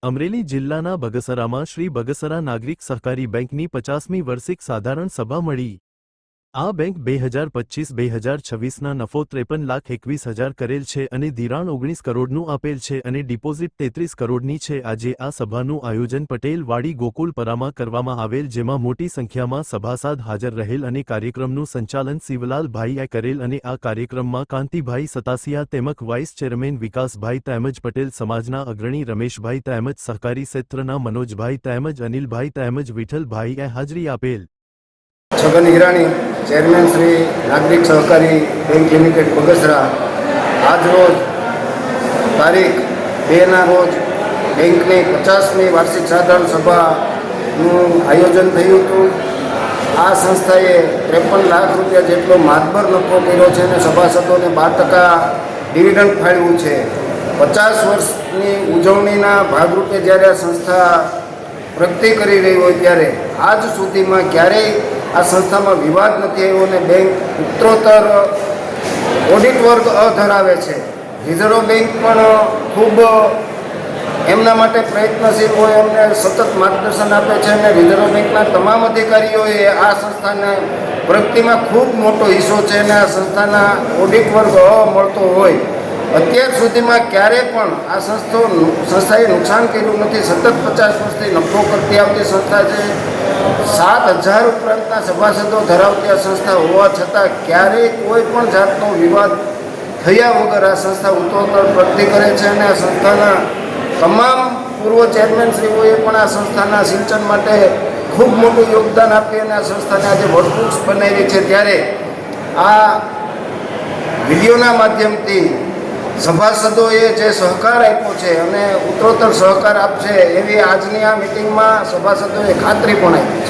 અમરેલી જિલ્લાના બગસરામાં શ્રી બગસરા નાગરિક સહકારી બેંકની 50મી વાર્ષિક સાધારણ સભા મળી। આ બેંક 2025-2026ના નફો 53,21,000 કરેલ છે અને ધિરાણ 19 કરોડનું આપેલ છે અને ડિપોઝિટ 33 કરોડની છે। આજે આ સભાનું આયોજન પટેલ વાડી ગોકુલપરામાં કરવામાં આવેલ, જેમાં મોટી સંખ્યામાં સભાસદ હાજર રહેલ અને કાર્યક્રમનું સંચાલન શિવલાલભાઈએ કરેલ અને આ કાર્યક્રમમાં કાંતિભાઈ સતાસિયા તેમજ વાઇસ ચેરમેન વિકાસભાઈ તેમજ પટેલ સમાજના અગ્રણી રમેશભાઈ તેમજ સહકારી ક્ષેત્રના મનોજભાઈ તેમજ અનિલભાઈ તેમજ વિઠ્ઠલભાઈએ હાજરી આપેલ। છગન હિરાણી, ચેરમેન શ્રી નાગરિક સહકારી બેંક લિમિટેડ બગસરા, આજ રોજ તારીખ 2ના રોજ બેંકની 50મી વાર્ષિક સાધારણ સભાનું આયોજન થયું હતું। આ સંસ્થાએ 53 લાખ રૂપિયા જેટલો માતબર નફો કર્યો છે અને સભાસદોને 12% ડિવિડન્ડ ફાળવ્યું છે। 50 વર્ષની ઉજવણીના ભાગરૂપે જ્યારે આ સંસ્થા પ્રગતિ કરી રહી હોય ત્યારે આજ સુધીમાં ક્યારેય આ સંસ્થામાં વિવાદ નથી આવ્યો અને બેંક ઉત્તરોત્તર ઓડિટ વર્ગ ધરાવે છે। રિઝર્વ બેંક પણ ખૂબ એમના માટે પ્રયત્નશીલ હોય, એમને સતત માર્ગદર્શન આપે છે અને રિઝર્વ બેંકના તમામ અધિકારીઓએ આ સંસ્થાને પ્રગતિમાં ખૂબ મોટો હિસ્સો છે અને આ સંસ્થાના ઓડિટ વર્ગ મળતો હોય। અત્યાર સુધીમાં ક્યારેય પણ આ સંસ્થાએ નુકસાન કર્યું નથી। સતત 50 વર્ષથી નફો કરતી આવતી સંસ્થા છે। 7,000 ઉપરાંતના સભાસદો ધરાવતી આ સંસ્થા હોવા છતાં ક્યારેય કોઈ પણ જાતનો વિવાદ થયા વગર આ સંસ્થા ઉત્તરોત્તર પ્રગતિ કરે છે અને આ સંસ્થાના તમામ પૂર્વ ચેરમેનશ્રીઓએ પણ આ સંસ્થાના સિંચન માટે ખૂબ મોટું યોગદાન આપી અને આ સંસ્થાને આજે વર્કબુક્સ બનાવી છે। ત્યારે આ વિડીયોના માધ્યમથી સભાસદોએ જે સહકાર આપ્યો છે અને ઉત્તરોત્તર સહકાર આપશે એવી આજની આ મિટિંગમાં સભાસદોએ ખાતરી પણ આપી।